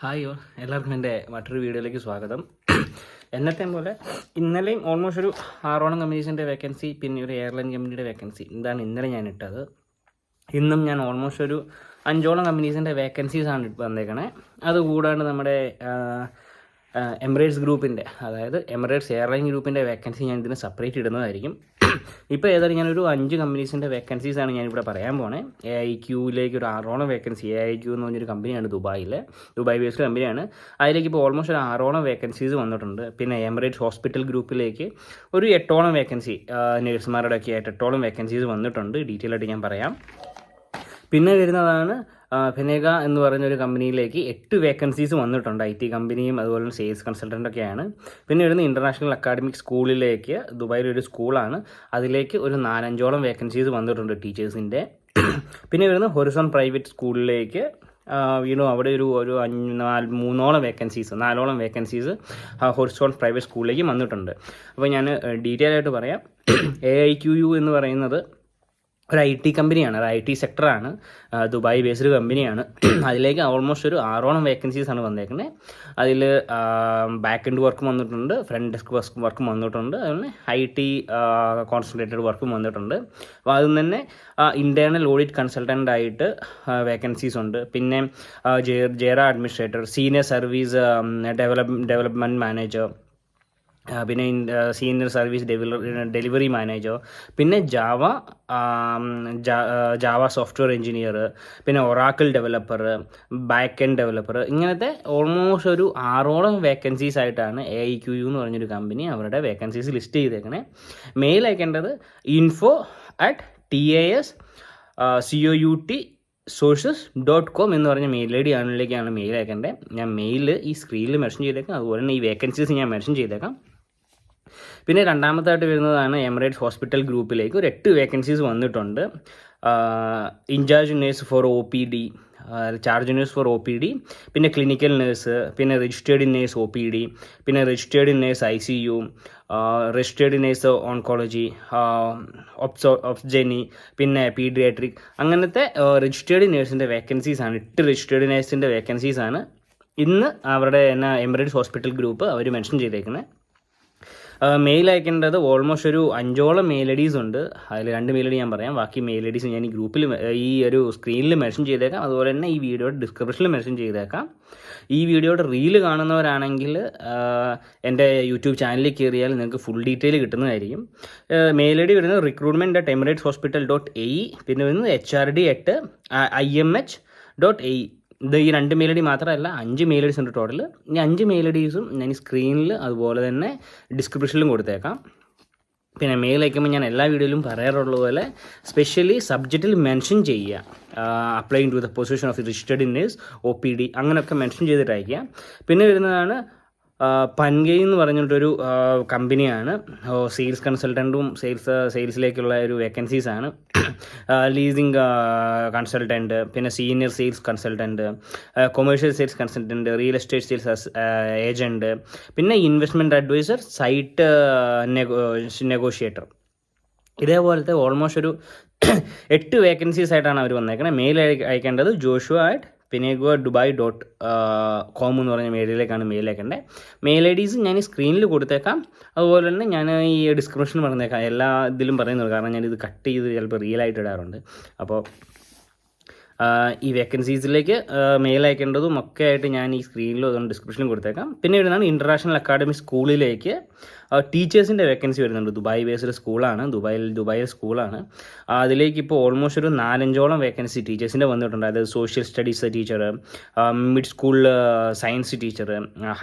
Hi all, എല്ലാവർക്കും എൻ്റെ മറ്റൊരു വീഡിയോയിലേക്ക് സ്വാഗതം. എന്നത്തെയും പോലെ ഇന്നലെയും ഓൾമോസ്റ്റ് ഒരു 6 കമ്പനീസിൻ്റെ വേക്കൻസി, പിന്നെ ഒരു എയർലൈൻ കമ്പനിയുടെ വേക്കൻസി, ഇതാണ് ഇന്നലെ ഞാൻ ഇട്ടത്. ഇന്നും ഞാൻ ഓൾമോസ്റ്റ് ഒരു 5 കമ്പനീസിൻ്റെ വേക്കൻസീസാണ് വന്നേക്കണേ. അതുകൂടാണ്ട് നമ്മുടെ എമിറേറ്റ്സ് ഗ്രൂപ്പിൻ്റെ, അതായത് എമിറേറ്റ്സ് എയർലൈൻ ഗ്രൂപ്പിൻ്റെ വേക്കൻസി ഞാൻ ഇതിന് സെപ്പറേറ്റ് ഇടുന്നതായിരിക്കും. ഇപ്പോൾ ഏതായാലും ഞാനൊരു 5 കമ്പനീസിൻ്റെ വേക്കൻസീസാണ് ഞാനിവിടെ പറയാൻ പോണേ. AIQയിലേക്ക് ഒരു 6 വേക്കൻസി. AIQ എന്ന് പറഞ്ഞൊരു കമ്പനിയാണ് ദുബായ് ബേസ്ഡ് കമ്പനിയാണ്. അതിലേക്ക് ഇപ്പോൾ ഓൾമോസ്റ്റ് ഒരു 6 വേക്കൻസീസ് വന്നിട്ടുണ്ട്. പിന്നെ എമിറേറ്റ്സ് ഹോസ്പിറ്റൽ ഗ്രൂപ്പിലേക്ക് ഒരു 8 വേക്കൻസി, നേഴ്സുമാരുടെ ഒക്കെ ആയിട്ട് 8 വേക്കൻസീസ് വന്നിട്ടുണ്ട്. ഡീറ്റെയിൽ ആയിട്ട് ഞാൻ പറയാം. പിന്നെ വരുന്നതാണ് ഫെനേഗ എന്ന് പറയുന്നൊരു കമ്പനിയിലേക്ക് 8 വേക്കൻസീസ് വന്നിട്ടുണ്ട്. IT കമ്പനിയും അതുപോലെ തന്നെ സെയിൽസ് കൺസൾട്ടൻ്റൊക്കെയാണ്. പിന്നെ വരുന്ന ഇൻ്റർനാഷണൽ അക്കാഡമിക് സ്കൂളിലേക്ക്, ദുബായിലൊരു സ്കൂളാണ്, അതിലേക്ക് ഒരു 4-5 വേക്കൻസീസ് വന്നിട്ടുണ്ട് ടീച്ചേഴ്സിൻ്റെ. പിന്നെ വരുന്ന ഹൊറിസോൺ പ്രൈവറ്റ് സ്കൂളിലേക്ക് വീണ്ടും അവിടെ ഒരു 3 വേക്കൻസീസ് ഹൊറിസോൺ പ്രൈവറ്റ് സ്കൂളിലേക്ക് വന്നിട്ടുണ്ട്. അപ്പോൾ ഞാൻ ഡീറ്റെയിൽ ആയിട്ട് പറയാം. AIQU എന്ന് പറയുന്നത് ഒരു IT കമ്പനിയാണ്, അത് IT സെക്ടറാണ്, ദുബായ് ബേസ്ഡ് കമ്പനിയാണ്. അതിലേക്ക് ഓൾമോസ്റ്റ് ഒരു 6 വേക്കൻസീസാണ് വന്നേക്കുന്നത്. അതിൽ ബാക്ക് എൻഡ് വർക്കും വന്നിട്ടുണ്ട്, ഫ്രണ്ട് ഡെസ്ക് വർക്കും വന്നിട്ടുണ്ട്, അതുപോലെ IT കോൺസെൻട്രേറ്റഡ് വർക്കും വന്നിട്ടുണ്ട്. അപ്പോൾ അതിൽ തന്നെ ഇൻറ്റേർണൽ ഓഡിറ്റ് കൺസൾട്ടൻ്റ് ആയിട്ട് വേക്കൻസീസ് ഉണ്ട്. പിന്നെ Jira administrator, senior service development manager, പിന്നെ സീനിയർ സർവീസ് ഡെലിവറി മാനേജർ, പിന്നെ ജാവ സോഫ്റ്റ്വെയർ എഞ്ചിനീയർ, പിന്നെ Oracle developer, back end developer, ഇങ്ങനത്തെ ഓൾമോസ്റ്റ് ഒരു 6 വേക്കൻസീസ് ആയിട്ടാണ് AIQU എന്ന് പറഞ്ഞൊരു കമ്പനി അവരുടെ വേക്കൻസീസ് ലിസ്റ്റ് ചെയ്തേക്കണേ. മെയിൽ അയക്കേണ്ടത് info@TASCOUT.com എന്ന് പറഞ്ഞ മെയിൽ ID ആണിലേക്കാണ് മെയിൽ അയക്കേണ്ടത്. ഞാൻ മെയിൽ ഈ സ്ക്രീനിൽ മെൻഷൻ ചെയ്തേക്കാം, അതുപോലെ തന്നെ ഈ വേക്കൻസീസ് ഞാൻ മെൻഷൻ ചെയ്തേക്കാം. പിന്നെ രണ്ടാമത്തായിട്ട് വരുന്നതാണ് എമിറേറ്റ്സ് ഹോസ്പിറ്റൽ ഗ്രൂപ്പിലേക്ക് ഒരു 8 വേക്കൻസീസ് വന്നിട്ടുണ്ട്. In charge nurse for OPD, charge nurse for OPD, പിന്നെ ക്ലിനിക്കൽ നേഴ്സ്, പിന്നെ രജിസ്റ്റേർഡ് നേഴ്സ് OPD, പിന്നെ registered nurse ICU, registered nurse oncology, OBGYN, പിന്നെ പീഡിയാട്രിക്, അങ്ങനത്തെ രജിസ്റ്റേർഡ് നേഴ്സിൻ്റെ വേക്കൻസീസാണ്. 8 രജിസ്റ്റേർഡ് നേഴ്സിൻ്റെ വേക്കൻസീസാണ് ഇന്ന് അവരുടെ എമിറേറ്റ്സ് ഹോസ്പിറ്റൽ ഗ്രൂപ്പ് അവർ മെൻഷൻ ചെയ്തേക്കുന്നത്. മെയിൽ അയക്കേണ്ടത് ഓൾമോസ്റ്റ് ഒരു 5 മെയിൽ IDs ഉണ്ട്. അതിൽ 2 മെയിൽ ID ഞാൻ പറയാം, ബാക്കി മെയിൽ IDs ഞാൻ ഈ ഗ്രൂപ്പിൽ ഈ ഒരു സ്ക്രീനിൽ മെൻഷൻ ചെയ്തേക്കാം, അതുപോലെ തന്നെ ഈ വീഡിയോയുടെ ഡിസ്ക്രിപ്ഷനിൽ മെൻഷൻ ചെയ്തേക്കാം. ഈ വീഡിയോയുടെ റീല് കാണുന്നവരാണെങ്കിൽ എൻ്റെ യൂട്യൂബ ചാനലിൽ കയറിയാൽ നിങ്ങൾക്ക് ഫുൾ ഡീറ്റെയിൽ കിട്ടുന്നതായിരിക്കും. മെയിൽ ID വരുന്നത് recruitment@emirates.hospital.ae, പിന്നെ വരുന്നത് HRD@IMH.ae. ഇത് ഈ 2 മെയിൽ ID മാത്രമല്ല, 5 മെയിൽ IDs ഉണ്ട് ടോട്ടൽ. ഈ 5 മെയിൽ IDsഉം ഞാൻ ഈ സ്ക്രീനിൽ അതുപോലെ തന്നെ ഡിസ്ക്രിപ്ഷനിലും കൊടുത്തേക്കാം. പിന്നെ മെയിൽ അയക്കുമ്പോൾ ഞാൻ എല്ലാ വീഡിയോയിലും പറയാറുള്ള പോലെ സ്പെഷ്യലി സബ്ജക്റ്റിൽ മെൻഷൻ ചെയ്യുക, applying to the position of registered nurse OPD, അങ്ങനെയൊക്കെ മെൻഷൻ ചെയ്തിട്ട് അയക്കുക. പിന്നെ വരുന്നതാണ് പൻഗൈ എന്ന് പറഞ്ഞിട്ടൊരു കമ്പനിയാണ്. സെയിൽസ് കൺസൾട്ടൻറ്റും സെയിൽസിലേക്കുള്ള ഒരു വേക്കൻസീസാണ്. ലീസിങ് കൺസൾട്ടൻറ്റ്, പിന്നെ senior sales consultant, commercial sales consultant, real estate sales agent, പിന്നെ ഇൻവെസ്റ്റ്മെൻറ്റ് അഡ്വൈസർ, സൈറ്റ് നെഗോഷിയേറ്റർ. ഇതേപോലത്തെ ഓൾമോസ്റ്റ് ഒരു 8 വേക്കൻസീസ് ആയിട്ടാണ് അവർ വന്നേക്കുന്നത്. മെയിൽ അയക്കേണ്ടത് joshua@penegua.dubai.com എന്ന് പറഞ്ഞ മെയിലിലേക്കാണ് മെയിൽ അയക്കേണ്ടത്. മെയിൽ IDs ഞാൻ ഈ സ്ക്രീനിൽ കൊടുത്തേക്കാം, അതുപോലെ തന്നെ ഞാൻ ഈ ഡിസ്ക്രിപ്ഷനിൽ പറഞ്ഞേക്കാം. എല്ലാ ഇതിലും പറയുന്നത്, കാരണം ഞാനിത് കട്ട് ചെയ്ത് ചിലപ്പോൾ റിയലായിട്ട് ഇടാറുണ്ട്. അപ്പോൾ ഈ വേക്കൻസീസിലേക്ക് മെയിൽ അയക്കേണ്ടതും ഒക്കെ ആയിട്ട് ഞാൻ ഈ സ്ക്രീനിലും അതുകൊണ്ട് ഡിസ്ക്രിപ്ഷനിലും കൊടുത്തേക്കാം. പിന്നെ വരുന്നതാണ് ഇൻ്റർനാഷണൽ അക്കാഡമിക് സ്കൂളിലേക്ക് ടീച്ചേഴ്സിൻ്റെ വേക്കൻസി വരുന്നുണ്ട്. ദുബായ് ബേസ്ഡ് സ്കൂളാണ്, ദുബായിൽ സ്കൂളാണ്. അതിലേക്ക് ഇപ്പോൾ ഓൾമോസ്റ്റ് ഒരു 4-5 വേക്കൻസി ടീച്ചേഴ്സിൻ്റെ വന്നിട്ടുണ്ട്. അതായത് social studies teacher, mid school science teacher,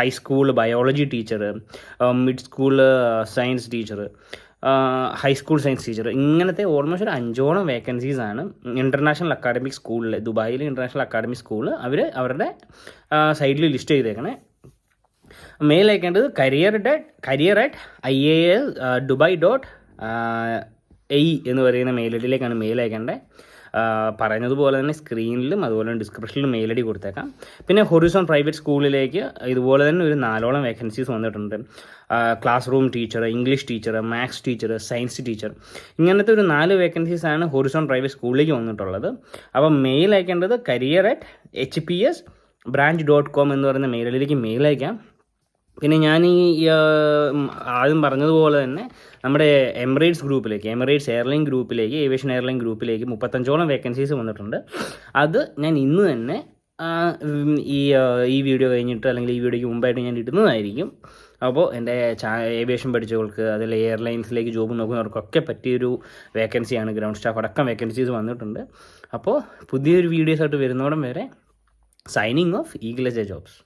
high school biology teacher, mid school science teacher, high school science teacher, ഇങ്ങനത്തെ ഓൾമോസ്റ്റ് ഒരു 5 വേക്കൻസീസാണ് ഇൻ്റർനാഷണൽ അക്കാഡമിക് സ്കൂളിൽ, ദുബായിൽ ഇൻ്റർനാഷണൽ അക്കാഡമിക് സ്കൂൾ അവരുടെ സൈഡിൽ ലിസ്റ്റ് ചെയ്തേക്കണേ. മെയിൽ അയക്കേണ്ടത് career@ias.dubai.ae എന്ന് പറയുന്ന മെയിൽ IDയിലേക്കാണ് മെയിൽ അയക്കേണ്ടത്. പറയുന്നതുപോലെ തന്നെ സ്ക്രീനിലും അതുപോലെ തന്നെ ഡിസ്ക്രിപ്ഷനിലും മെയിൽ ID കൊടുത്തേക്കാം. പിന്നെ ഹൊറിസോൺ പ്രൈവറ്റ് സ്കൂളിലേക്ക് ഇതുപോലെ തന്നെ ഒരു 4 വേക്കൻസീസ് വന്നിട്ടുണ്ട്. Class room teacher, English teacher, maths teacher, science teacher, ഇങ്ങനത്തെ ഒരു 4 വേക്കൻസീസാണ് ഹൊറിസോൺ പ്രൈവറ്റ് സ്കൂളിലേക്ക് വന്നിട്ടുള്ളത്. അപ്പോൾ മെയിൽ അയക്കേണ്ടത് career@hps branch.com എന്ന് പറയുന്ന മെയിലിലേക്ക് മെയിൽ അയക്കാം. പിന്നെ ഞാൻ ആദ്യം പറഞ്ഞതുപോലെ തന്നെ നമ്മുടെ എമിറേറ്റ്സ് എയർലൈൻ ഗ്രൂപ്പിലേക്ക് ഏവിയേഷൻ എയർലൈൻ ഗ്രൂപ്പിലേക്ക് 35ഓളം വേക്കൻസീസ് വന്നിട്ടുണ്ട്. അത് ഞാൻ ഇന്ന് തന്നെ ഈ വീഡിയോ കഴിഞ്ഞിട്ട് അല്ലെങ്കിൽ ഈ വീഡിയോയ്ക്ക് മുമ്പായിട്ട് ഞാൻ ഇടുന്നതായിരിക്കും. അപ്പോൾ എൻ്റെ ഏവിയേഷൻ പഠിച്ചവർക്ക് അതിൽ എയർലൈൻസിലേക്ക് ജോബ് നോക്കുന്നവർക്കൊക്കെ പറ്റിയൊരു വേക്കൻസിയാണ്. ഗ്രൗണ്ട് സ്റ്റാഫ് അടക്കം വേക്കൻസീസ് വന്നിട്ടുണ്ട്. അപ്പോൾ പുതിയൊരു വീഡിയോസായിട്ട് വരുന്നോടം വരെ signing off eagle S A jobs.